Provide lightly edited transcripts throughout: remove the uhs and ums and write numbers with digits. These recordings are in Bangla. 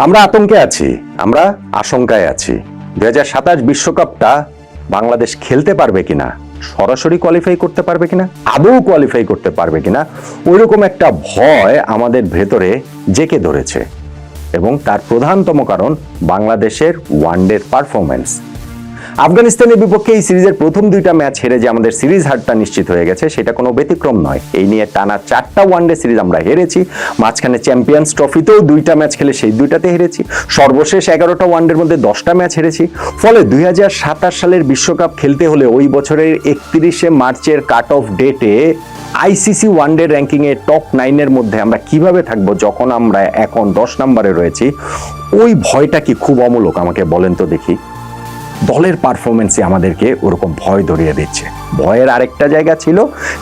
আমরা আতঙ্কে আছি, আমরা আশঙ্কায় আছি। 2027 বিশ্বকাপটা বাংলাদেশ খেলতে পারবে কিনা, সরাসরি কোয়ালিফাই করতে পারবে কিনা, আদৌ কোয়ালিফাই করতে পারবে কিনা, ওইরকম একটা ভয় আমাদের ভেতরে জেঁকে ধরেছে। এবং তার প্রধানতম কারণ বাংলাদেশের ওয়ানডের পারফরমেন্স। আফগানিস্তানের বিপক্ষে এই সিরিজের প্রথম দুইটা ম্যাচ হেরে যে আমাদের সিরিজ হারটা নিশ্চিত হয়ে গেছে, সেটা কোনো ব্যতিক্রম নয়। এই নিয়ে টানা 4টা ওয়ানডে সিরিজ আমরা হেরেছি। মাঝখানে চ্যাম্পিয়ন্স ট্রফিতেও 2টা ম্যাচ খেলে সেই 2টাতে হেরেছি। সর্বশেষ 11টা ওয়ানডের মধ্যে 10টা ম্যাচ হেরেছি। ফলে 2027 সালের বিশ্বকাপ খেলতে হলে ওই বছরের 31শে মার্চের কাট অফ ডেটে আইসিসি ওয়ানডে র্যাঙ্কিংয়ে টপ 9-এর মধ্যে আমরা কিভাবে থাকবো যখন আমরা এখন 10 নম্বরে রয়েছি, ওই ভয়টা কি খুব অমূলক? আমাকে বলেন তো দেখি। দলের পারফরমেন্সে আমাদেরকে ওরকম ভয় ধরিয়ে দিচ্ছে। ভয়ের আরেকটা জায়গা ছিল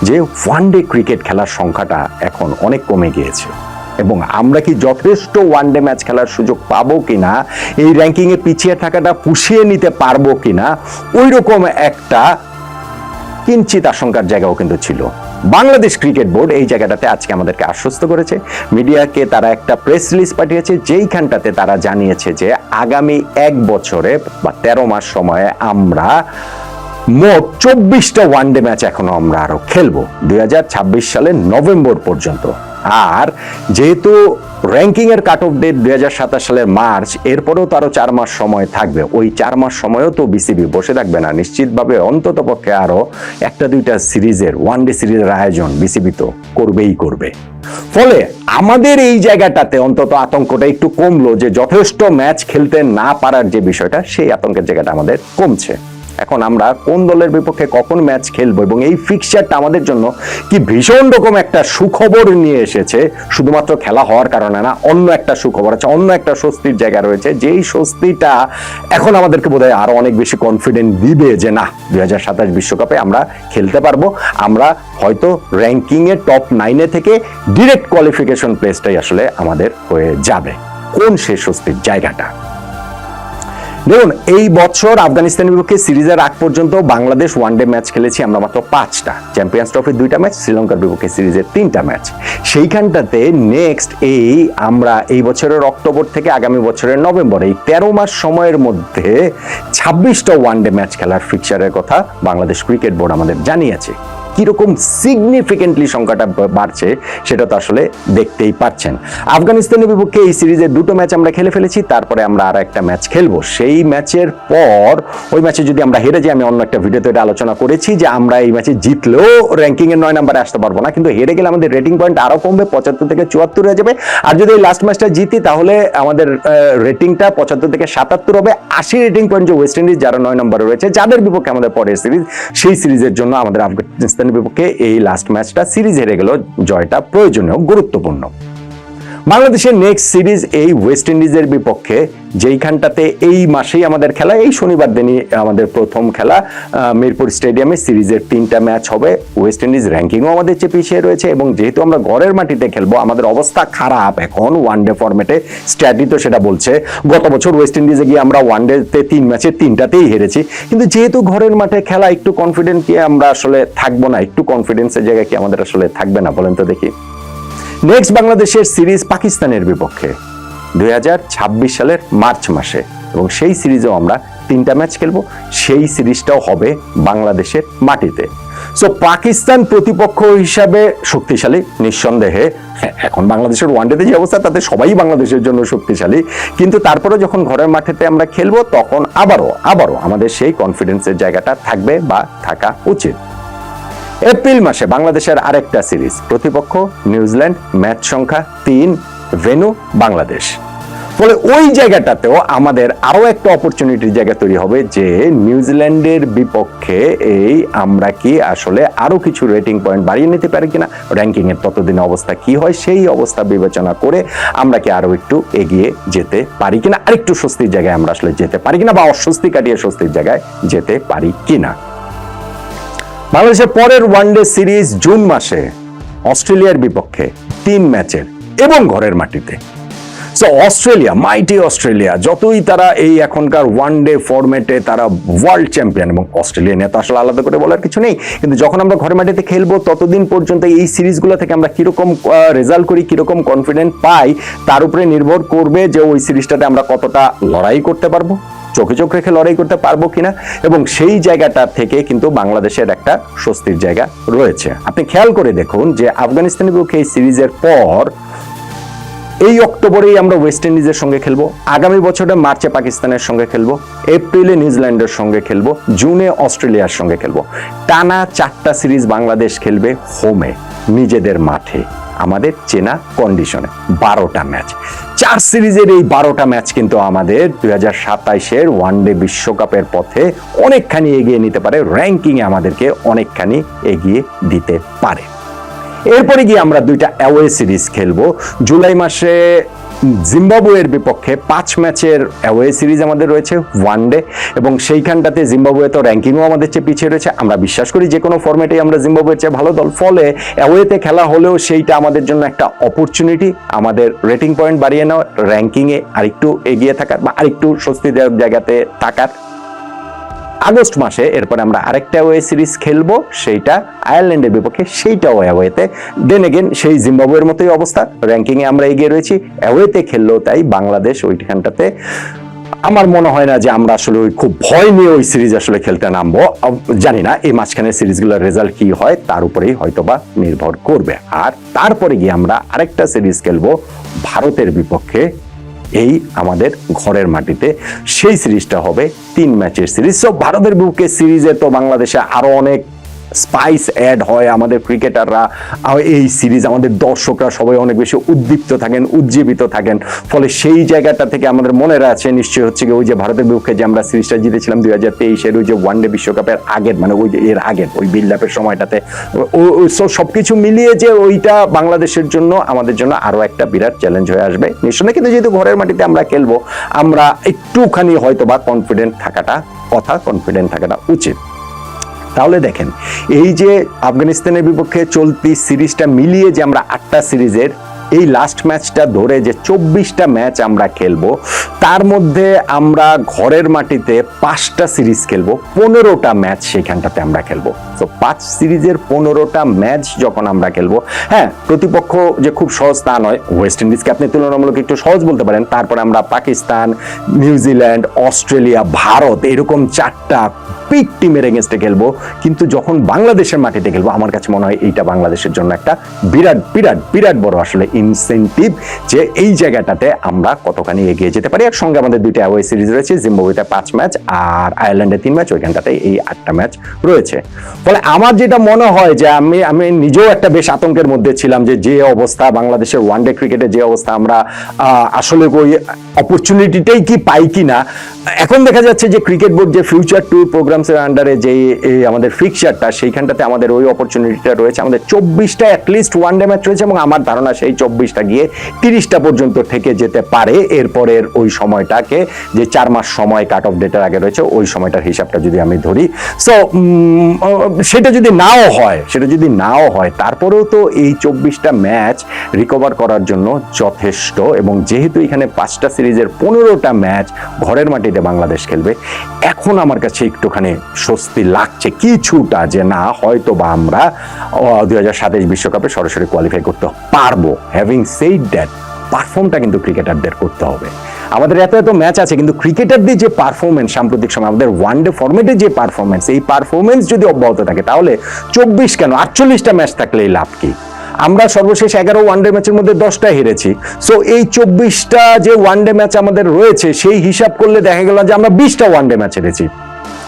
যে ওয়ানডে ক্রিকেট খেলার সংখ্যাটা এখন অনেক কমে গিয়েছে এবং আমরা কি যথেষ্ট ওয়ানডে ম্যাচ খেলার সুযোগ পাবো কিনা, এই র্যাঙ্কিংয়ে পিছিয়ে থাকাটা পুষিয়ে নিতে পারবো কিনা, ওই রকম একটা কিঞ্চিত আশঙ্কার জায়গাও কিন্তু ছিল। বাংলাদেশ ক্রিকেট বোর্ড এই জায়গাটাতে আজকে আমাদেরকে আশ্বস্ত করেছে। মিডিয়াকে তারা একটা প্রেস রিলিজ পাঠিয়েছে, যেইখানটাতে তারা জানিয়েছে যে আগামী 1 বছরে বা 13 মাস সময়ে আমরা মোট 24টা ওয়ানডে ম্যাচ এখনো আমরা আরো খেলবো 2026 সালের নভেম্বর পর্যন্ত। আর যেহেতু র্যাঙ্কিং এর কাট অফ ডেট 2027 সালের মার্চ, এরপরেও তো আরো 4 মাস সময় থাকবে। ওই 4 মাস সময়ও তো বিসিবি বসে থাকবে না, নিশ্চিতভাবে অন্তত পক্ষে আরো 1-2টা সিরিজের ওয়ানডে সিরিজের আয়োজন বিসিবি তো করবেই করবে। ফলে আমাদের এই জায়গাটাতে অন্তত আতঙ্কটা একটু কমলো যে যথেষ্ট ম্যাচ খেলতে না পারার যে বিষয়টা, সেই আতঙ্কের জায়গাটা আমাদের কমছে। এখন আমরা কোন দলের বিপক্ষে কখন ম্যাচ খেলবো এবং এই ফিক্সচারটা আমাদের জন্য কি ভীষণ রকম একটা সুখবর নিয়ে এসেছে। শুধুমাত্র খেলা হওয়ার কারণে না, অন্য একটা সুখবর আছে, অন্য একটা স্বস্তির জায়গা রয়েছে, যেই স্বস্তিটা এখন আমাদেরকে বোধহয় আরো অনেক বেশি কনফিডেন্ট দিবে যে না, 2027 বিশ্বকাপে আমরা খেলতে পারবো। আমরা হয়তো র্যাঙ্কিং এর টপ 9-এ থেকে ডিরেক্ট কোয়ালিফিকেশন প্লেসটাই আসলে আমাদের হয়ে যাবে। কোন সেই স্বস্তির জায়গাটা? দেখুন, এই বছর আফগানিস্তানের বিপক্ষে সিরিজের আগ পর্যন্ত বাংলাদেশ ওয়ানডে ম্যাচ খেলেছি আমরা মাত্র 5টা। চ্যাম্পিয়ন্স ট্রফির 2টা ম্যাচ, শ্রীলঙ্কার বিপক্ষে সিরিজের 3টা ম্যাচ। সেইখানটাতে নেক্সট আমরা এই বছরের অক্টোবর থেকে আগামী বছরের নভেম্বর, এই 13 মাস সময়ের মধ্যে 26টা ওয়ানডে ম্যাচ খেলার ফিক্সারের কথা বাংলাদেশ ক্রিকেট বোর্ড আমাদের জানিয়েছে। কিরকম সিগনিফিকেন্টলি সংখ্যাটা বাড়ছে সেটা তো আসলে দেখতেই পাচ্ছেন। আফগানিস্তানের বিপক্ষে এই সিরিজের 2টো ম্যাচ আমরা খেলে ফেলেছি, তারপরে আমরা আর একটা ম্যাচ খেলবো। সেই ম্যাচের পর ওই ম্যাচে যদি আমরা হেরে যাই, আমি অন্য একটা ভিডিওতে এটা আলোচনা করেছি যে আমরা এই ম্যাচে জিতলেও র্যাঙ্কিং এর 9 নম্বরে আসতে পারবো না, কিন্তু হেরে গেলে আমাদের রেটিং পয়েন্ট আরো কমবে, 75 থেকে 74 হয়ে যাবে। আর যদি এই লাস্ট ম্যাচটা জিতি তাহলে আমাদের রেটিংটা 75 থেকে 77 হবে। 80 রেটিং পয়েন্ট যে ওয়েস্ট ইন্ডিজ যারা 9 নম্বরে রয়েছে, যাদের বিপক্ষে আমাদের পরের সিরিজ, সেই সিরিজের জন্য আমাদের আফগানিস্তান বিপক্ষে এই লাস্ট ম্যাচটা সিরিজ হেরে গেল, জয়টা প্রয়োজনীয়, গুরুত্বপূর্ণ। বাংলাদেশের নেক্সট সিরিজ এই ওয়েস্ট ইন্ডিজের বিপক্ষে, যেইখানটাতে এই মাসেই আমাদের খেলা, এই শনিবার দিনই আমাদের প্রথম খেলা মিরপুর স্টেডিয়ামে। সিরিজের 3টা ম্যাচ হবে। ওয়েস্ট ইন্ডিজ র্যাঙ্কিংও আমাদের চেয়ে পিছিয়ে রয়েছে এবং যেহেতু আমরা ঘরের মাটিতে খেলবো, আমাদের অবস্থা খারাপ এখন ওয়ানডে ফরম্যাটে। স্ট্যাটি তো সেটা বলছে। গত বছর ওয়েস্ট ইন্ডিজে গিয়ে আমরা ওয়ানডেতে 3 ম্যাচে 3টাতেই হেরেছি, কিন্তু যেহেতু ঘরের মাঠে খেলা, একটু কনফিডেন্ট কি আমরা আসলে থাকবো না? একটু কনফিডেন্সের জায়গায় কি আমাদের আসলে থাকবে না? বলেন তো দেখি। নেক্সট বাংলাদেশের সিরিজ পাকিস্তানের বিপক্ষে 2026 সালের মার্চ মাসে, এবং সেই সিরিজেও আমরা 3টা ম্যাচ খেলবো। সেই সিরিজটাও হবে বাংলাদেশের মাটিতে। সো পাকিস্তান প্রতিপক্ষ হিসাবে শক্তিশালী নিঃসন্দেহে। এখন বাংলাদেশের ওয়ানডেতে যে অবস্থা, তাতে সবাই বাংলাদেশের জন্য শক্তিশালী, কিন্তু তারপরে যখন ঘরের মাঠেতে আমরা খেলবো তখন আবারও আমাদের সেই কনফিডেন্সের জায়গাটা থাকবে বা থাকা উচিত। এপ্রিল মাসে বাংলাদেশের আরেকটা সিরিজ, প্রতিপক্ষ নিউজিল্যান্ড, ম্যাচ সংখ্যা 3, ভেন্যু বাংলাদেশ। ফলে ওই জায়গাটাতেও আমাদের আরো একটা অপরচুনিটির জায়গা তৈরি হবে যে নিউজিল্যান্ডের বিপক্ষে আমরা কি আসলে আরো কিছু রেটিং পয়েন্ট বাড়িয়ে নিতে পারি কিনা, র্যাঙ্কিং এর ততদিন অবস্থা কি হয়, সেই অবস্থা বিবেচনা করে আমরা কি আরো একটু এগিয়ে যেতে পারি কিনা, আরেকটু স্বস্তির জায়গায় আমরা আসলে যেতে পারি কিনা, বা অস্বস্তি কাটিয়ে স্বস্তির জায়গায় যেতে পারি কিনা। বাংলাদেশের পরের ওয়ানডে সিরিজ জুন মাসে অস্ট্রেলিয়ার বিপক্ষে 3 ম্যাচের এবং ঘরের মাটিতে। সো অস্ট্রেলিয়া, মাইটি অস্ট্রেলিয়া, যতই তারা এই এখনকার ওয়ানডে ফরম্যাটে তারা ওয়ার্ল্ড চ্যাম্পিয়ন, এবং অস্ট্রেলিয়া নিয়ে তো আসলে আলাদা করে বলার কিছু নেই, কিন্তু যখন আমরা ঘরের মাটিতে খেলবো ততদিন পর্যন্ত এই সিরিজগুলো থেকে আমরা কিরকম রেজাল্ট করি, কিরকম কনফিডেন্ট পাই, তার উপরে নির্ভর করবে যে ওই সিরিজটাতে আমরা কতটা লড়াই করতে পারবো, চোখে চোখ রেখে লড়াই করতে পারবো কিনা, এবং সেই জায়গাটা থেকে কিন্তু বাংলাদেশের একটা স্বস্তির জায়গা রয়েছে। আপনি খেয়াল করে দেখুন যে আফগানিস্তানের বিপক্ষে এই সিরিজের পর এই অক্টোবরেই আমরা ওয়েস্ট ইন্ডিজের সঙ্গে খেলবো, আগামী বছরে মার্চে পাকিস্তানের সঙ্গে খেলবো, এপ্রিলে নিউজিল্যান্ডের সঙ্গে খেলবো, জুনে অস্ট্রেলিয়ার সঙ্গে খেলবো। টানা 4টা সিরিজ বাংলাদেশ খেলবে হোমে, নিজেদের মাঠে, আমাদের চেনা কন্ডিশনে। 12টা ম্যাচ, 4 সিরিজের এই 12টা ম্যাচ কিন্তু আমাদের 2027-এর ওয়ানডে বিশ্বকাপের পথে অনেকখানি এগিয়ে নিতে পারে, র্যাঙ্কিংয়ে আমাদেরকে অনেকখানি এগিয়ে দিতে পারে। এরপরে গিয়ে আমরা 2টা অ্যাওয়ে সিরিজ খেলবো। জুলাই মাসে জিম্বাবুয়ের বিপক্ষে 5 ম্যাচের অ্যাওয়ে সিরিজ আমাদের রয়েছে ওয়ানডে, এবং সেইখানটাতে জিম্বাবুয়ে তো র্যাঙ্কিংও আমাদের চেয়ে পিছিয়ে রয়েছে। আমরা বিশ্বাস করি যে কোনো ফরম্যাটেই আমরা জিম্বাবুয়ের চেয়ে ভালো দল, ফলে অ্যাওয়েতে খেলা হলেও সেইটা আমাদের জন্য একটা অপরচুনিটি, আমাদের রেটিং পয়েন্ট বাড়িয়ে নেওয়া, র্যাঙ্কিংয়ে আরেকটু এগিয়ে থাকার বা আরেকটু স্বস্তিদায়ক জায়গাতে থাকার। আগস্ট মাসে এরপরে আমরা আরেকটা অ্যাওয়ে সিরিজ খেলবো, সেইটা আয়ারল্যান্ডের বিপক্ষে, সেইটাও অ্যাওয়েতে। দেন এগেন সেই জিম্বাবুয়ের মতোই অবস্থা, র্যাঙ্কিংয়ে আমরা এগিয়ে রয়েছি, অ্যাওয়েতে খেললেও তাই বাংলাদেশ ওইখানটাতে আমার মনে হয় না যে আমরা আসলে ওই খুব ভয় নিয়ে ওই সিরিজ আসলে খেলতে নামবো। জানি না এই মাঝখানে সিরিজগুলোর রেজাল্ট কি হয়, তার উপরেই হয়তোবা নির্ভর করবে। আর তারপরে গিয়ে আমরা আরেকটা সিরিজ খেলবো ভারতের বিপক্ষে, এই আমাদের ঘরের মাটিতে। সেই সিরিজটা হবে 3 ম্যাচের সিরিজ। সো ভারতের বিপক্ষে সিরিজে তো বাংলাদেশে আরো অনেক স্পাইস অ্যাড হয়, আমাদের ক্রিকেটাররা, এই সিরিজ আমাদের দর্শকরা সবাই অনেক বেশি উদ্দীপ্ত থাকেন, উজ্জীবিত থাকেন, ফলে সেই জায়গাটা থেকে আমাদের মনে আছে নিশ্চয় হচ্ছে ওই যে ভারতের বিপক্ষে যে আমরা সিরিজটা জিতেছিলাম 2023-এর ওই যে ওয়ানডে বিশ্বকাপের আগের, মানে ওই যে এর আগের ওই বিল্ড আপের সময়টাতে, সবকিছু মিলিয়ে যে ওইটা বাংলাদেশের জন্য, আমাদের জন্য আরো একটা বিরাট চ্যালেঞ্জ হয়ে আসবে নিশ্চয়। কিন্তু যেহেতু ঘরের মাটিতে আমরা খেলবো, আমরা একটুখানি হয়তো বা কনফিডেন্ট থাকাটা উচিত। তাহলে দেখেন, এই যে আফগানিস্তানের বিপক্ষে চলতি সিরিজটা মিলিয়ে যে আমরা 8টা সিরিজের এই লাস্ট ম্যাচটা ধরে যে 24টা ম্যাচ আমরা খেলবো, তার মধ্যে আমরা ঘরের মাটিতে 5টা সিরিজ খেলবো, 15টা ম্যাচ সেখানটাতে আমরা খেলবো। তো 5 সিরিজের 15টা ম্যাচ যখন আমরা খেলবো, হ্যাঁ প্রতিপক্ষ যে খুব সহজ তা নয়, ওয়েস্ট ইন্ডিজকে আপনি তুলনামূলক একটু সহজ বলতে পারেন, তারপরে আমরা পাকিস্তান, নিউজিল্যান্ড, অস্ট্রেলিয়া, ভারত, এরকম 4টা বিগ টিমের এগেনস্টে খেলবো। কিন্তু যখন বাংলাদেশের মাটিতে খেলবো, আমার কাছে মনে হয় এইটা বাংলাদেশের জন্য একটা বিরাট বিরাট বিরাট বড় আসলে ইনসেনটিভ, যে এই জায়গাটাতে আমরা কতখানি এগিয়ে যেতে পারি। আর সঙ্গে আমাদের 2টা অ্যাওয়ে সিরিজ রয়েছে, জিম্বাবুয়েতে 5 ম্যাচ আর আয়ারল্যান্ডে 3 ম্যাচ, ওইখানটাতে এই 8টা ম্যাচ রয়েছে। ফলে আমার যেটা মনে হয় যে আমি নিজেও একটা বেশ আতঙ্কের মধ্যে ছিলাম যে অবস্থা বাংলাদেশের ওয়ানডে ক্রিকেটে, যে অবস্থা আমরা আসলে ওই অপরচুনিটিটাই কি পাই কিনা। এখন দেখা যাচ্ছে যে ক্রিকেট বোর্ড যে ফিউচার ট্যুর প্রোগ্রামসের আন্ডারে যে আমাদের ফিক্সারটা, সেইখানটাতে আমাদের ওই অপরচুনিটিটা রয়েছে। আমাদের 24টা অ্যাটলিস্ট ওয়ানডে ম্যাচ রয়েছে, এবং আমার ধারণা সেই 24টা গিয়ে 30টা পর্যন্ত থেকে যেতে পারে। এরপরের ওই সময়টাকে, যে 4 মাস সময় কাট অফ ডেটের আগে রয়েছে, ওই সময়টার হিসাবটা যদি আমি ধরি, সো সেটা যদি নাও হয়, তারপরেও তো এই 24টা ম্যাচ রিকভার করার জন্য যথেষ্ট। এবং যেহেতু এখানে 5টা সিরিজের 15টা ম্যাচ ঘরের মাটিতে বাংলাদেশ খেলবে, এখন আমার কাছে একটুখানি স্বস্তি লাগছে কিছুটা, যে না হয়তো বা আমরা 2027 বিশ্বকাপে সরাসরি কোয়ালিফাই করতে পারবো। হ্যাভিং সেইড দ্যাট, পারফর্মটা কিন্তু ক্রিকেটারদের করতে হবে। আমাদের এত ম্যাচ আছে, কিন্তু ক্রিকেটারদের যে পারফরমেন্স সাম্প্রতিক সময়, আমাদের ওয়ানডে ফরম্যাটে যে পারফরমেন্স, এই পারফরমেন্স যদি অব্যাহত থাকে, তাহলে 24 কেন 48টা ম্যাচ থাকলে এই লাভ কি? আমরা সর্বশেষ 11 ওয়ানডে ম্যাচের মধ্যে 10টা হেরেছি। সো এই 24টা যে ওয়ানডে ম্যাচ আমাদের রয়েছে, সেই হিসাব করলে দেখা গেল যে আমরা 20টা ওয়ানডে ম্যাচ হেরেছি,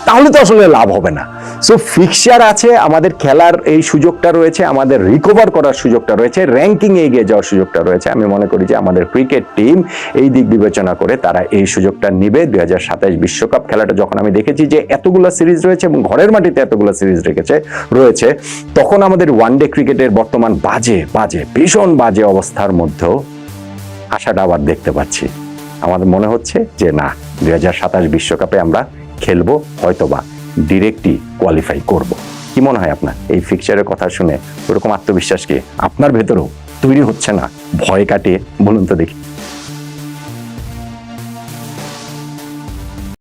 তাহলে তো আসলে লাভ হবে না। সো ফিক্সার আছে, আমাদের খেলার এই সুযোগটা রয়েছে, আমাদের রিকভার করার সুযোগটা রয়েছে, র্যাঙ্কিং এ এগিয়ে যাওয়ার সুযোগটা রয়েছে। আমি মনে করি যে আমাদের ক্রিকেট টিম এই দিক বিবেচনা করে তারা এই সুযোগটা নিবে। 2027 বিশ্বকাপ খেলাটা যখন আমি দেখেছি যে এতগুলো সিরিজ রয়েছে এবং ঘরের মাটিতে এতগুলো সিরিজ রয়েছে, তখন আমাদের ওয়ানডে ক্রিকেটের বর্তমান ভীষণ বাজে অবস্থার মধ্যেও আশাটা আবার দেখতে পাচ্ছি। আমাদের মনে হচ্ছে যে না, 2027 বিশ্বকাপে আমরা খেলবো, হয়তোবা ডিরেক্টলি কোয়ালিফাই করব। কি মনে হয় আপনার এই ফিক্সারের কথা শুনে? ওরকম আত্মবিশ্বাস কি আপনার ভেতরেও তৈরি হচ্ছে না? ভয় কাটিয়ে বলুন তো দেখি।